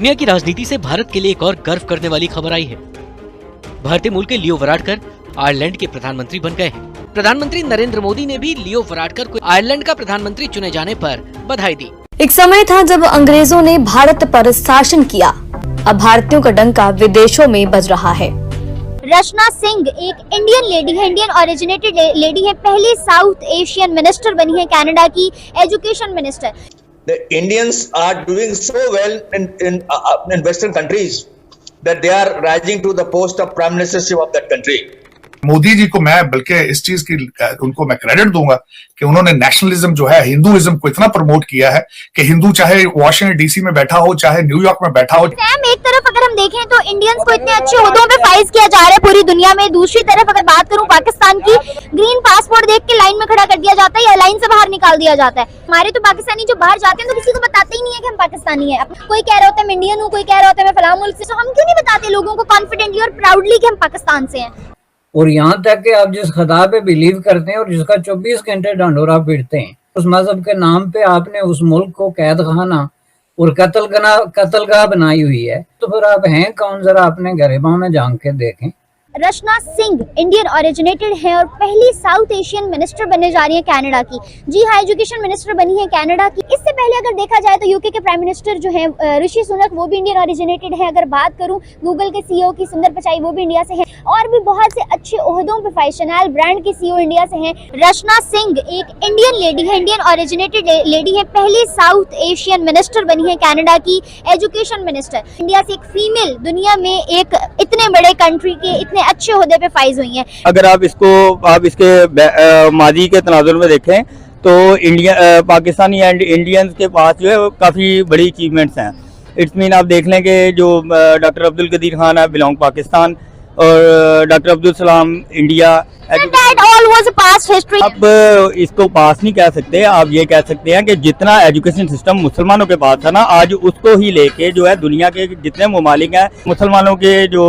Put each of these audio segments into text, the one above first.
दुनिया की राजनीति से भारत के लिए एक और गर्व करने वाली खबर आई है। भारतीय मूल के लियो वराडकर आयरलैंड के प्रधानमंत्री बन गए हैं। प्रधानमंत्री नरेंद्र मोदी ने भी लियो वराडकर को आयरलैंड का प्रधानमंत्री चुने जाने पर बधाई दी। एक समय था जब अंग्रेजों ने भारत पर शासन किया, अब भारतीयों का डंका विदेशों में बज रहा है। रचना सिंह एक इंडियन लेडी है, इंडियन ओरिजिनेटेड लेडी है, पहली साउथ एशियन मिनिस्टर बनी है कनाडा की, education minister. The Indians are doing so well in Western countries that they are rising to the post of prime ministership of that country. Modi ji को मैं बल्कि इस चीज की उनको मैं क्रेडिट दूंगा कि उन्होंने नेशनलिज्म जो है, हिंदुइज्म को इतना प्रमोट किया है कि हिंदू चाहे वॉशिंगटन डीसी में बैठा हो, चाहे न्यूयॉर्क में बैठा हो। सैम, एक तरफ अगर हम देखें तो इंडियंस को इतने अच्छे ओहदों पे फाइज किया जा रहा है पूरी दुनिया में, दूसरी तरफ अगर बात करूं पाकिस्तान की, ग्रीन पासपोर्ट देख के लाइन में खड़ा कर दिया जाता है या लाइन से बाहर निकाल दिया जाता है। हमारे तो पाकिस्तानी जो बाहर जाते हैं तो किसी को बताते ही नहीं है कि हम पाकिस्तानी है। कोई कह रहा होता है मैं इंडियन हूँ, कोई कह रहा होता है मैं फलां मुल्क से, तो हम क्यों नहीं बताते लोगों को कॉन्फिडेंटली और प्राउडली कि हम पाकिस्तान से हैं। और यहाँ तक कि आप जिस खुदा पे बिलीव करते हैं और जिसका 24 घंटे ढंढोरा पीटते हैं, उस मजहब के नाम पे आपने उस मुल्क को कैद खाना और कत्लगाह बनाई हुई है, तो फिर आप हैं कौन? जरा अपने गरीबों में झांक के देखें। रचना सिंह इंडियन ओरिजिनेटेड है और पहली साउथ एशियन मिनिस्टर बनने जा रही है कनाडा की। जी हाँ, एजुकेशन मिनिस्टर बनी है कनाडा की। इससे पहले अगर देखा जाए तो यूके के प्राइम मिनिस्टर जो है ऋषि सुनक, वो भी इंडियन ओरिजिनेटेड है। अगर बात करूं गूगल के सीईओ की सुंदर पिचाई, वो भी इंडिया से है। और भी बहुत से अच्छे ओहदों पे फाइज, शनैल ब्रांड के सीईओ इंडिया से हैं। रचना सिंह एक इंडियन लेडी है, इंडियन ओरिजिनेटेड लेडी है, पहली साउथ एशियन मिनिस्टर बनी है कनाडा की, एजुकेशन मिनिस्टर। इंडिया से एक फीमेल दुनिया में एक इतने बड़े कंट्री के इतने अच्छे ओहदे पे फाइज हुई हैं। अगर आप इसके माजी के तनाजुर में देखें तो पाकिस्तानी एंड इंडियंस के पास जो है काफ़ी बड़ी अचीवमेंट्स हैं। इट्स मीन आप देख लें कि जो डॉक्टर अब्दुल कदीर खान है, बिलोंग पाकिस्तान, और डॉक्टर अब्दुल सलाम इंडिया। अब इसको पास नहीं कह सकते, आप ये कह सकते हैं कि जितना एजुकेशन सिस्टम मुसलमानों के पास था ना, आज उसको ही लेके जो है दुनिया के जितने ममालिक हैं, मुसलमानों के जो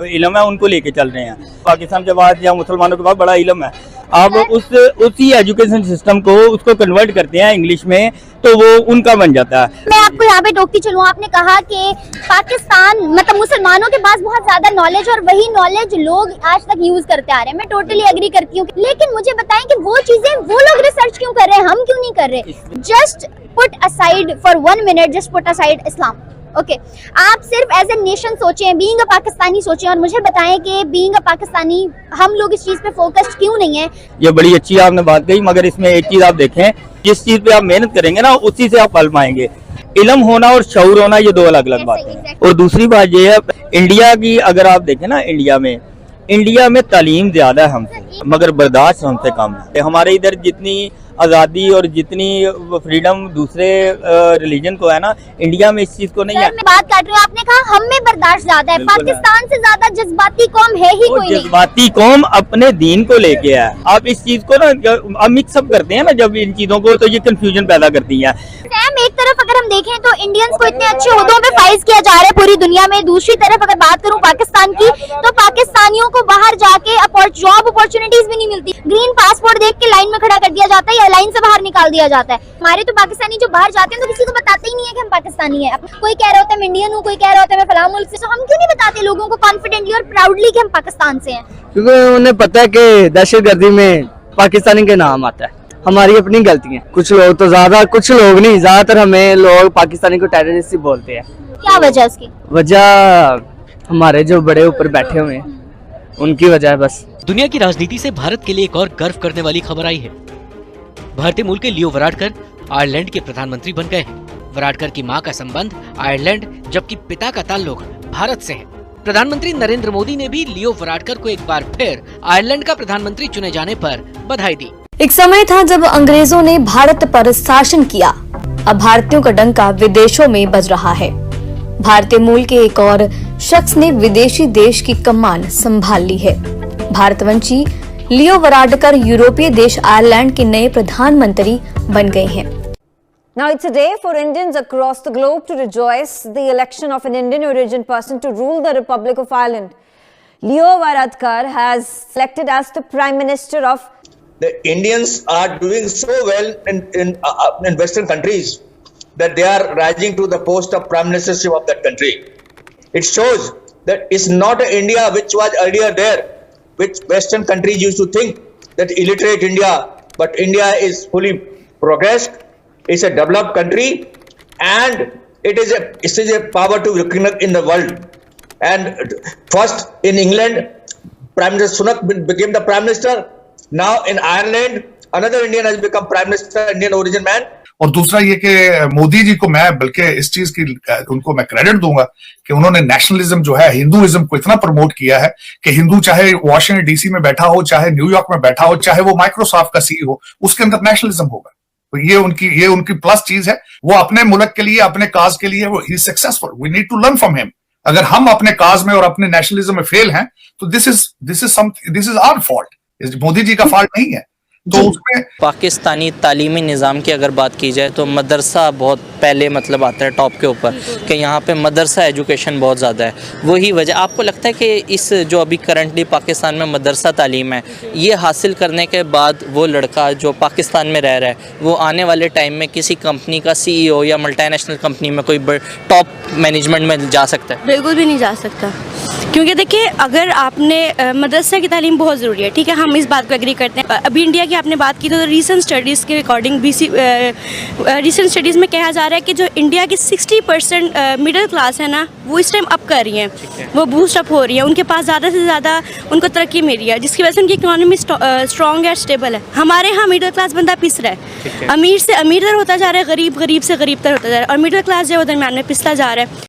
इल्म है उनको लेके चल रहे हैं। पाकिस्तान के बाद या मुसलमानों के पास बड़ा इल्म है, आप उसी एजुकेशन सिस्टम को उसको कन्वर्ट करते हैं इंग्लिश में, तो वो उनका बन जाता है। मैं आपको यहाँ पे टोकती चलूँ, आपने कहा कि पाकिस्तान मतलब मुसलमानों के पास बहुत ज्यादा नॉलेज और वही नॉलेज लोग आज तक यूज करते आ रहे हैं। मैं टोटली एग्री करती हूँ, लेकिन मुझे बताएं कि वो चीजें वो लोग रिसर्च क्यों कर रहे हैं, हम क्यों नहीं कर रहे? Just put aside for 1 minute, just put aside Islam. Okay, आप सिर्फ एज ए नेशन सोचें, बीइंग अ पाकिस्तानी सोचें, और मुझे बताएं कि बीइंग अ पाकिस्तानी हम लोग इस चीज पे फोकस्ड क्यों नहीं है। ये बड़ी अच्छी आपने बात कही, मगर इसमें एक चीज आप देखें, जिस चीज पे आप मेहनत करेंगे ना उसी से आप फल पाएंगे। इल्म होना और शऊर होना ये दो अलग अलग बातें हैं। और दूसरी बात ये है, इंडिया की अगर आप देखें ना, इंडिया में तालीम ज्यादा है हमसे, मगर बर्दाश्त हमसे कम है। हमारे इधर जितनी आज़ादी और जितनी फ्रीडम दूसरे रिलीजन को है ना, इंडिया में इस चीज को नहीं है। मैं बात कर रही हूँ, आपने कहा हम में बर्दाश्त ज्यादा है, पाकिस्तान से ज्यादा जज्बाती कौम है ही कोई नहीं। जज्बाती कौम अपने दीन को लेके है। आप इस चीज को ना मिक्सअप करते हैं ना जब इन चीजों को, तो ये कंफ्यूजन पैदा करती है। सैम, एक तरफ अगर हम देखें तो इंडियंस को इतने अच्छे ओहदों पे फाइज किया जा रहा है पूरी दुनिया में, दूसरी तरफ अगर बात करूं पाकिस्तान की, तो पाकिस्तानियों को बाहर जाके जॉब अपॉर्चुनिटीज भी नहीं मिलती। ग्रीन पासपोर्ट देख के लाइन में खड़ा कर दिया जाता है या लाइन से बाहर निकाल दिया जाता है। हमारे तो पाकिस्तानी जो बाहर जाते हैं तो किसी को बताते ही नहीं है कि हम पाकिस्तानी है। कोई कह रहा होता है मैं इंडियन हूँ, कोई कह रहा होता है मैं फलां मुल्क से, तो हम क्यों नहीं बताते लोगों को कॉन्फिडेंटली और प्राउडली कि हम पाकिस्तान से हैं? क्योंकि उन्हें पता है कि दहशतगर्दी में पाकिस्तानी के नाम आता है। हमारी अपनी गलती है, कुछ लोग तो ज्यादा, कुछ लोग नहीं, ज्यादातर हमें लोग पाकिस्तानी को टेररिस्ट ही बोलते हैं। क्या वजह उसकी? वजह हमारे जो बड़े ऊपर बैठे हुए हैं उनकी वजह है बस। दुनिया की राजनीति से भारत के लिए एक और गर्व करने वाली खबर आई है। भारतीय मूल के लियो वराडकर आयरलैंड के प्रधानमंत्री बन गए हैं। वराडकर की मां का संबंध आयरलैंड जबकि पिता का ताल्लुक भारत से है। प्रधानमंत्री नरेंद्र मोदी ने भी लियो वराडकर को एक बार फिर आयरलैंड का प्रधानमंत्री चुने जाने पर बधाई दी। एक समय था जब अंग्रेजों ने भारत पर शासन किया, अब भारतीयों का डंका विदेशों में बज रहा है। भारतीय मूल के एक और शख्स ने विदेशी देश की कमान संभाल ली है। भारतवंशी लियो वराडकर यूरोपीय देश आयरलैंड के नए प्रधानमंत्री बन गए हैं। Now it's a day for Indians across the globe to rejoice the election of an Indian origin person to rule the Republic of Ireland. Leo Varadkar has selected as the Prime Minister of. The Indians are doing so well in Western countries that they are rising to the post of prime ministership of that country. It shows that it's not an India which was earlier there, which Western countries used to think that illiterate India, but India is fully progressed. It's a developed country, and it is a power to recognize in the world. And first in England, Prime Minister Sunak became the Prime Minister. Now in Ireland, another Indian has become Prime Minister, Indian origin man. और दूसरा ये कि मोदी जी को मैं बल्कि इस चीज की उनको मैं क्रेडिट दूंगा कि उन्होंने नेशनलिज्म जो है, हिंदुइज्म को इतना प्रमोट किया है कि हिंदू चाहे वॉशिंगटन डीसी में बैठा हो, चाहे न्यूयॉर्क में बैठा हो, चाहे वो माइक्रोसॉफ्ट का सीईओ हो, उसके अंदर नेशनलिज्म होगा। तो ये उनकी प्लस चीज है। वो अपने मुल्क के लिए, अपने काज के लिए वो ही successful. We need to learn from him. अगर हम अपने काज में और अपने नेशनलिज्म में फेल हैं तो this is our fault, Modi ji का फॉल्ट नहीं है। तो उसमें पाकिस्तानी तालीमी निज़ाम की अगर बात की जाए तो मदरसा बहुत पहले मतलब आता है टॉप के ऊपर, कि यहाँ पे मदरसा एजुकेशन बहुत ज़्यादा है। वही वजह आपको लगता है कि इस जो अभी करंटली पाकिस्तान में मदरसा तालीम है, ये हासिल करने के बाद वो लड़का जो पाकिस्तान में रह रहा है वो आने वाले टाइम में किसी कंपनी का सीईओ या मल्टीनेशनल कंपनी में कोई टॉप मैनेजमेंट में जा सकता है? बिल्कुल भी नहीं जा सकता, क्योंकि देखिए अगर आपने मदरसा की तालीम बहुत ज़रूरी है, ठीक है, हम इस बात को एग्री करते हैं। अभी इंडिया की आपने बात की तो रीसेंट स्टडीज़ के अकॉर्डिंग रीसेंट स्टडीज़ में कहा जा रहा है कि जो इंडिया की 60% मिडिल क्लास है ना, वो इस टाइम अप कर रही हैं, वो बूस्ट अप हो रही है, उनके पास ज़्यादा से ज़्यादा उनको तरक्की मिल रही है, जिसकी वजह से उनकी इकोनॉमी स्ट्रॉन्ग है, स्टेबल है। हमारे यहाँ मिडिल क्लास बंदा पिस रहा है, अमीर से अमीर तर होता जा रहा है, गरीब से गरीब तर होता जा रहा है, और मिडिल क्लास जो है वो दरम्यान में पिसता जा रहा है।